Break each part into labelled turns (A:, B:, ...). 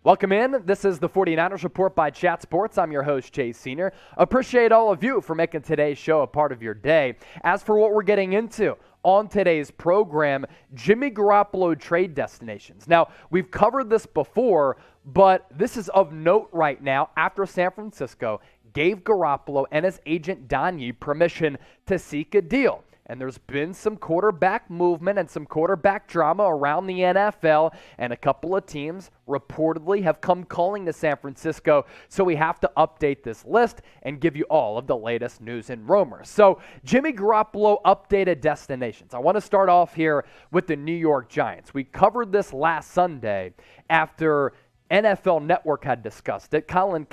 A: Welcome in. This is the 49ers Report by Chat Sports. I'm your host, Chase Sr. Appreciate all of you for making today's show a part of your day. As for what we're getting into on today's program, Jimmy Garoppolo trade destinations. Now, we've covered this before, but this is of note right now after San Francisco gave Garoppolo and his agent Donnie permission to seek a deal. And there's been some quarterback movement and some quarterback drama around the NFL, and a couple of teams reportedly have come calling to San Francisco, so we have to update this list and give you all of the latest news and rumors. So, Jimmy Garoppolo updated destinations. I want to start off here with the New York Giants. We covered this last Sunday after NFL Network had discussed it. Callin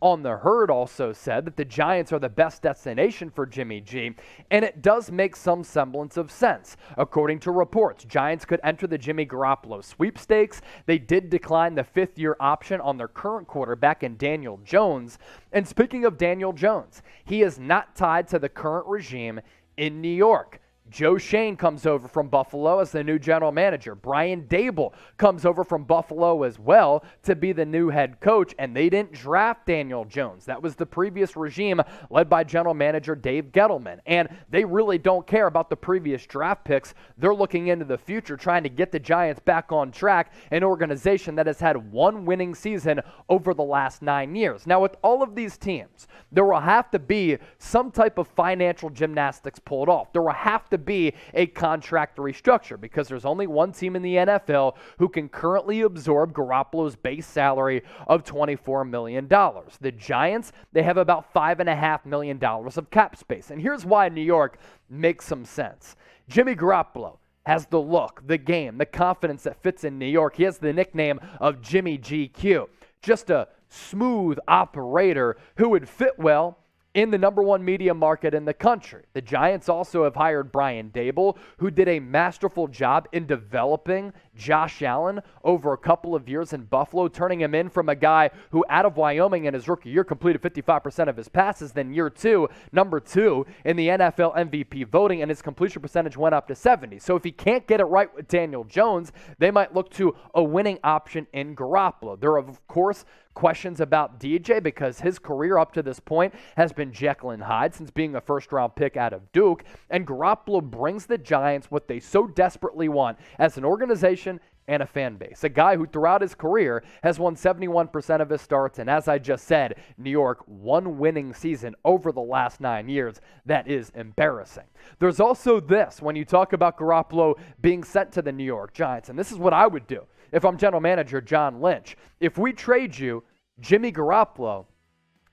A: on The Herd also said that the Giants are the best destination for Jimmy G, and it does make some semblance of sense. According to reports, Giants could enter the Jimmy Garoppolo sweepstakes. They did decline the fifth-year option on their current quarterback in Daniel Jones. And speaking of Daniel Jones, he is not tied to the current regime in New York. Joe Shane comes over from Buffalo as the new general manager. Brian Daboll comes over from Buffalo as well to be the new head coach, and they didn't draft Daniel Jones. That was the previous regime led by general manager Dave Gettleman, and they really don't care about the previous draft picks. They're looking into the future, trying to get the Giants back on track, an organization that has had one winning season over the last 9 years. Now, with all of these teams, there will have to be some type of financial gymnastics pulled off. There will have to be a contract restructure because there's only one team in the NFL who can currently absorb Garoppolo's base salary of $24 million. The Giants, they have about $5.5 million of cap space. And here's why New York makes some sense. Jimmy Garoppolo has the look, the game, the confidence that fits in New York. He has the nickname of Jimmy GQ. Just a smooth operator who would fit well in the number one media market in the country. The Giants also have hired Brian Daboll, who did a masterful job in developing Josh Allen over a couple of years in Buffalo, turning him in from a guy who out of Wyoming in his rookie year completed 55% of his passes. Then year two, number two in the NFL MVP voting, and his completion percentage went up to 70. So if he can't get it right with Daniel Jones, they might look to a winning option in Garoppolo. There are, of course, questions about DJ because his career up to this point has been Jekyll and Hyde since being a first-round pick out of Duke, and Garoppolo brings the Giants what they so desperately want as an organization and a fan base. A guy who throughout his career has won 71% of his starts, and as I just said, New York, one winning season over the last 9 years. That is embarrassing. There's also this, when you talk about Garoppolo being sent to the New York Giants, and this is what I would do if I'm general manager John Lynch. If we trade you Jimmy Garoppolo,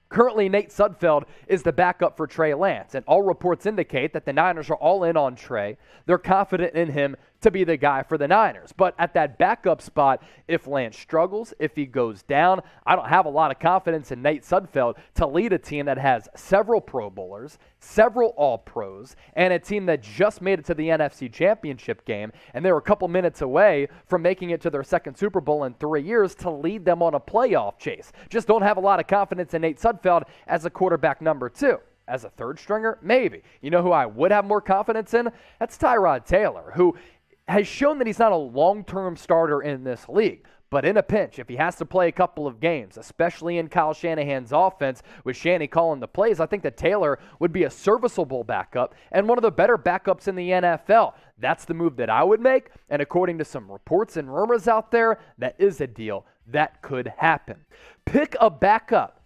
A: currently Nate Sudfeld is the backup for Trey Lance, and all reports indicate that the Niners are all in on Trey. They're confident in him to be the guy for the Niners. But at that backup spot, if Lance struggles, if he goes down, I don't have a lot of confidence in Nate Sudfeld to lead a team that has several Pro Bowlers, several All-Pros, and a team that just made it to the NFC Championship game, and they were a couple minutes away from making it to their second Super Bowl in 3 years to lead them on a playoff chase. Just don't have a lot of confidence in Nate Sudfeld as a quarterback number two. As a third stringer, maybe. You know who I would have more confidence in? That's Tyrod Taylor, who has shown that he's not a long-term starter in this league. But in a pinch, if he has to play a couple of games, especially in Kyle Shanahan's offense, with Shanny calling the plays, I think that Taylor would be a serviceable backup and one of the better backups in the NFL. That's the move that I would make, and according to some reports and rumors out there, that is a deal that could happen. Pick a backup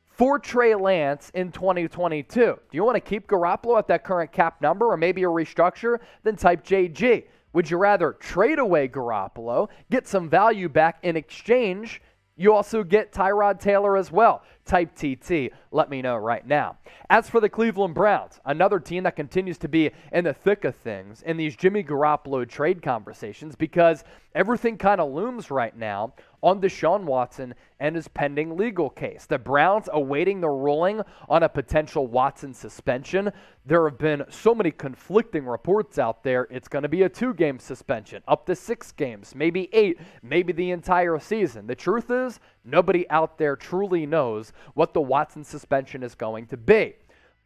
A: for Trey Lance in 2022. Do you want to keep Garoppolo at that current cap number or maybe a restructure? Then type JG. Would you rather trade away Garoppolo, get some value back in exchange? You also get Tyrod Taylor as well. Type TT. Let me know right now. As for the Cleveland Browns, another team that continues to be in the thick of things in these Jimmy Garoppolo trade conversations because everything kind of looms right now on Deshaun Watson and his pending legal case. The Browns awaiting the ruling on a potential Watson suspension. There have been so many conflicting reports out there. It's going to be a 2-game suspension, up to 6 games, maybe 8, maybe the entire season. The truth is, nobody out there truly knows what the Watson suspension is going to be.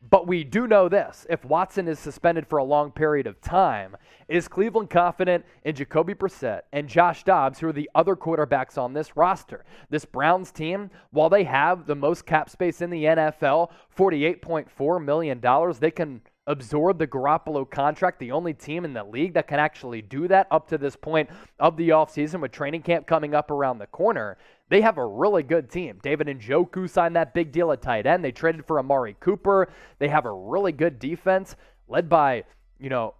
A: But we do know this. If Watson is suspended for a long period of time, is Cleveland confident in Jacoby Brissett and Josh Dobbs, who are the other quarterbacks on this roster? This Browns team, while they have the most cap space in the NFL, $48.4 million, they can absorb the Garoppolo contract, the only team in the league that can actually do that up to this point of the offseason with training camp coming up around the corner. They have a really good team. David Njoku signed that big deal at tight end. They traded for Amari Cooper. They have a really good defense led by,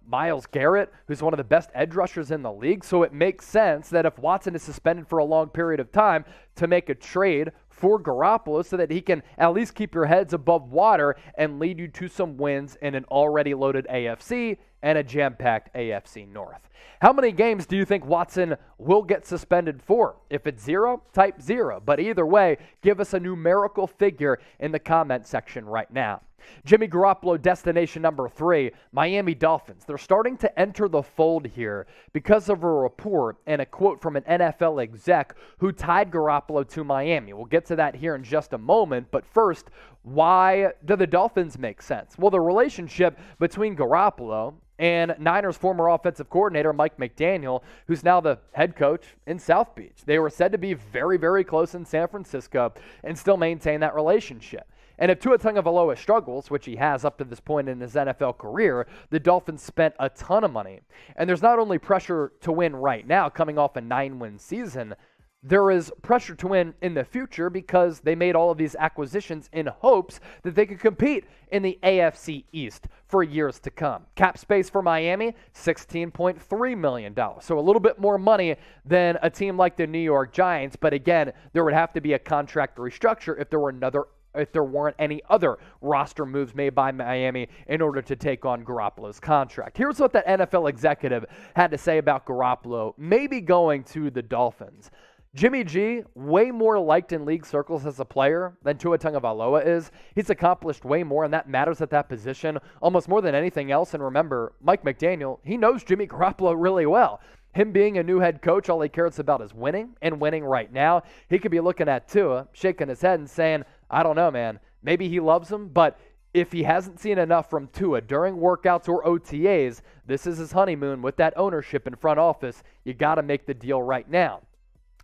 A: Myles Garrett, who's one of the best edge rushers in the league. So it makes sense that if Watson is suspended for a long period of time, to make a trade for Garoppolo so that he can at least keep your heads above water and lead you to some wins in an already loaded AFC and a jam-packed AFC North. How many games do you think Watson will get suspended for? If it's 0, type 0. But either way, give us a numerical figure in the comment section right now. Jimmy Garoppolo, destination number 3, Miami Dolphins. They're starting to enter the fold here because of a report and a quote from an NFL exec who tied Garoppolo to Miami. We'll get to that here in just a moment, but first, why do the Dolphins make sense? Well, the relationship between Garoppolo and Niners former offensive coordinator Mike McDaniel, who's now the head coach in South Beach. They were said to be very, very close in San Francisco and still maintain that relationship. And if Tua Tagovailoa struggles, which he has up to this point in his NFL career, the Dolphins spent a ton of money. And there's not only pressure to win right now, coming off a 9-win season, there is pressure to win in the future because they made all of these acquisitions in hopes that they could compete in the AFC East for years to come. Cap space for Miami, $16.3 million. So a little bit more money than a team like the New York Giants. But again, there would have to be a contract restructure if there weren't any other roster moves made by Miami in order to take on Garoppolo's contract. Here's what that NFL executive had to say about Garoppolo maybe going to the Dolphins. Jimmy G, way more liked in league circles as a player than Tua Tagovailoa is. He's accomplished way more, and that matters at that position almost more than anything else. And remember, Mike McDaniel, he knows Jimmy Garoppolo really well. Him being a new head coach, all he cares about is winning, and winning right now. He could be looking at Tua, shaking his head and saying, I don't know, man. Maybe he loves him, but if he hasn't seen enough from Tua during workouts or OTAs, this is his honeymoon with that ownership and front office. You got to make the deal right now.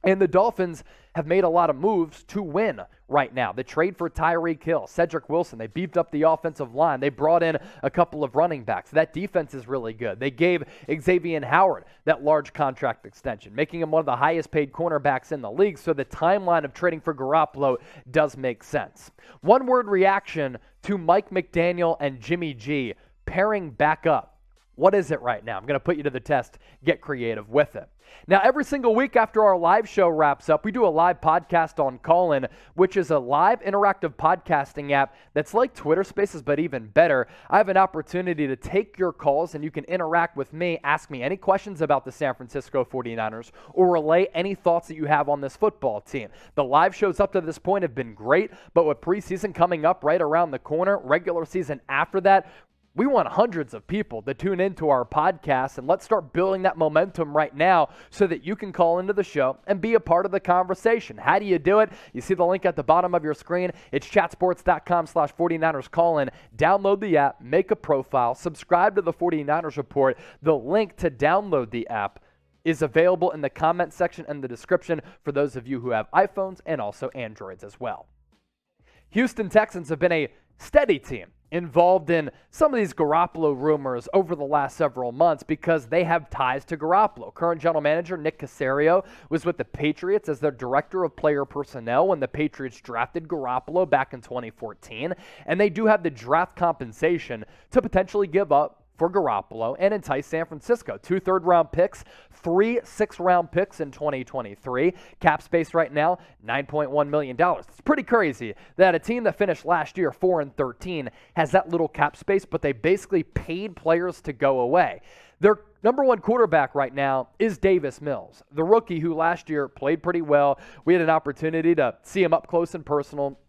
A: And the Dolphins have made a lot of moves to win right now. The trade for Tyreek Hill, Cedric Wilson, they beefed up the offensive line. They brought in a couple of running backs. That defense is really good. They gave Xavier Howard that large contract extension, making him one of the highest paid cornerbacks in the league. So the timeline of trading for Garoppolo does make sense. One word reaction to Mike McDaniel and Jimmy G pairing back up. What is it right now? I'm going to put you to the test. Get creative with it. Now, every single week after our live show wraps up, we do a live podcast on Callin, which is a live interactive podcasting app that's like Twitter Spaces, but even better. I have an opportunity to take your calls, and you can interact with me, ask me any questions about the San Francisco 49ers, or relay any thoughts that you have on this football team. The live shows up to this point have been great, but with preseason coming up right around the corner, regular season after that, we want hundreds of people to tune into our podcast, and let's start building that momentum right now so that you can call into the show and be a part of the conversation. How do you do it? You see the link at the bottom of your screen. It's chatsports.com/49erscallin. Download the app, make a profile, subscribe to the 49ers Report. The link to download the app is available in the comment section and the description for those of you who have iPhones and also Androids as well. Houston Texans have been a steady team involved in some of these Garoppolo rumors over the last several months because they have ties to Garoppolo. Current general manager Nick Caserio was with the Patriots as their director of player personnel when the Patriots drafted Garoppolo back in 2014, and they do have the draft compensation to potentially give up for Garoppolo and entice San Francisco. 2 third-round picks, 3 sixth-round picks in 2023. Cap space right now, $9.1 million. It's pretty crazy that a team that finished last year 4-13 has that little cap space, but they basically paid players to go away. Their number one quarterback right now is Davis Mills, the rookie who last year played pretty well. We had an opportunity to see him up close and personal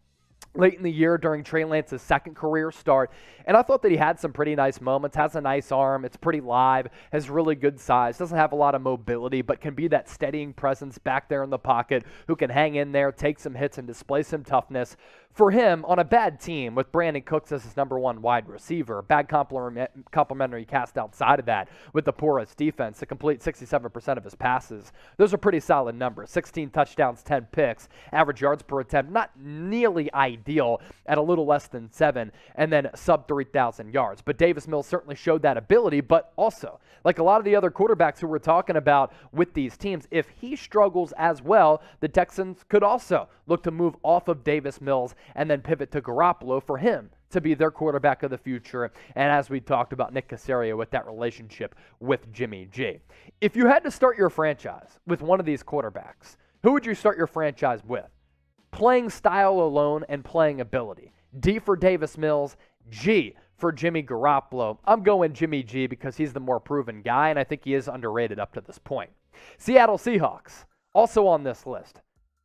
A: late in the year during Trey Lance's second career start. And I thought that he had some pretty nice moments, has a nice arm, it's pretty live, has really good size, doesn't have a lot of mobility, but can be that steadying presence back there in the pocket who can hang in there, take some hits, and display some toughness. For him, on a bad team with Brandon Cooks as his number one wide receiver, bad complementary cast outside of that with the porous defense to complete 67% of his passes, those are pretty solid numbers. 16 touchdowns, 10 picks, average yards per attempt, not nearly ideal at a little less than 7, and then sub 3,000 yards. But Davis Mills certainly showed that ability, but also, like a lot of the other quarterbacks who we're talking about with these teams, if he struggles as well, the Texans could also look to move off of Davis Mills and then pivot to Garoppolo for him to be their quarterback of the future. And as we talked about Nick Caserio with that relationship with Jimmy G. If you had to start your franchise with one of these quarterbacks, who would you start your franchise with? Playing style alone and playing ability. D for Davis Mills, G for Jimmy Garoppolo. I'm going Jimmy G because he's the more proven guy, and I think he is underrated up to this point. Seattle Seahawks, also on this list.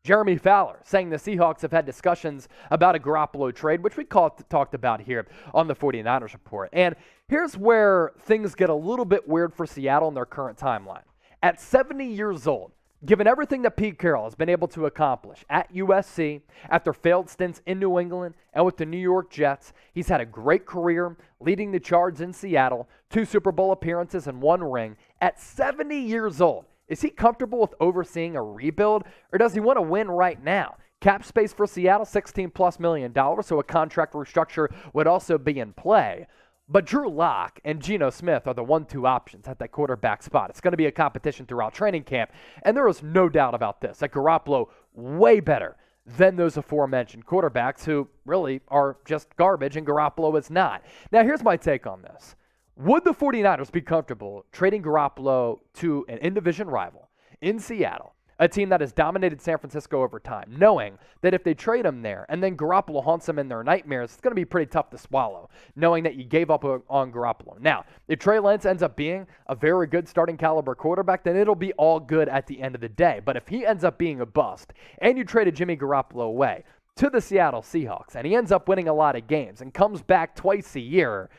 A: Jeremy Fowler saying the Seahawks have had discussions about a Garoppolo trade, which we talked about here on the 49ers report. And here's where things get a little bit weird for Seattle in their current timeline. At 70 years old, given everything that Pete Carroll has been able to accomplish at USC, after failed stints in New England, and with the New York Jets, he's had a great career leading the charge in Seattle, 2 Super Bowl appearances and 1 ring. At 70 years old, is he comfortable with overseeing a rebuild, or does he want to win right now? Cap space for Seattle, $16+ million, so a contract restructure would also be in play. But Drew Lock and Geno Smith are the 1-2 options at that quarterback spot. It's going to be a competition throughout training camp, and there is no doubt about this, that Garoppolo way better than those aforementioned quarterbacks who really are just garbage, and Garoppolo is not. Now, here's my take on this. Would the 49ers be comfortable trading Garoppolo to an in-division rival in Seattle, a team that has dominated San Francisco over time, knowing that if they trade him there and then Garoppolo haunts them in their nightmares, it's going to be pretty tough to swallow, knowing that you gave up on Garoppolo. Now, if Trey Lance ends up being a very good starting caliber quarterback, then it'll be all good at the end of the day. But if he ends up being a bust and you traded Jimmy Garoppolo away to the Seattle Seahawks and he ends up winning a lot of games and comes back twice a year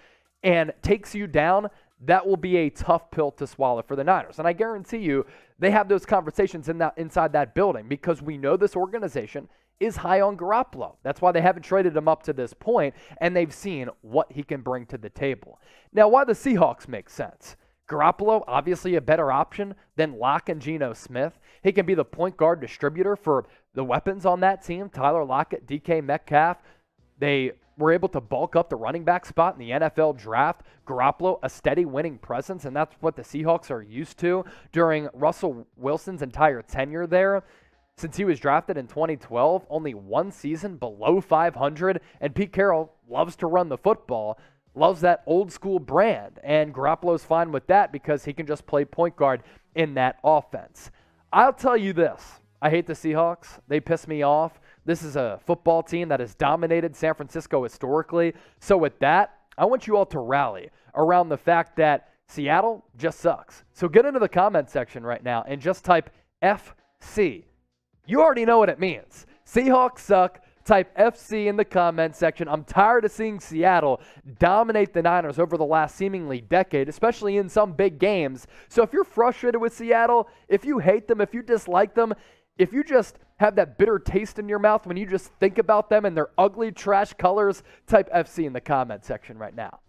A: and takes you down, that will be a tough pill to swallow for the Niners. And I guarantee you, they have those conversations inside that building because we know this organization is high on Garoppolo. That's why they haven't traded him up to this point, and they've seen what he can bring to the table. Now, why the Seahawks make sense. Garoppolo, obviously a better option than Locke and Geno Smith. He can be the point guard distributor for the weapons on that team, Tyler Lockett, DK Metcalf. They were able to bulk up the running back spot in the NFL draft. Garoppolo, a steady winning presence, and that's what the Seahawks are used to during Russell Wilson's entire tenure there. Since he was drafted in 2012, only 1 season below 500, and Pete Carroll loves to run the football, loves that old school brand, and Garoppolo's fine with that because he can just play point guard in that offense. I'll tell you this. I hate the Seahawks. They piss me off. This is a football team that has dominated San Francisco historically. So with that, I want you all to rally around the fact that Seattle just sucks. So get into the comment section right now and just type FC. You already know what it means. Seahawks suck. Type FC in the comment section. I'm tired of seeing Seattle dominate the Niners over the last seemingly decade, especially in some big games. So if you're frustrated with Seattle, if you hate them, if you dislike them, if you just have that bitter taste in your mouth when you just think about them and their ugly trash colors, type FC in the comment section right now.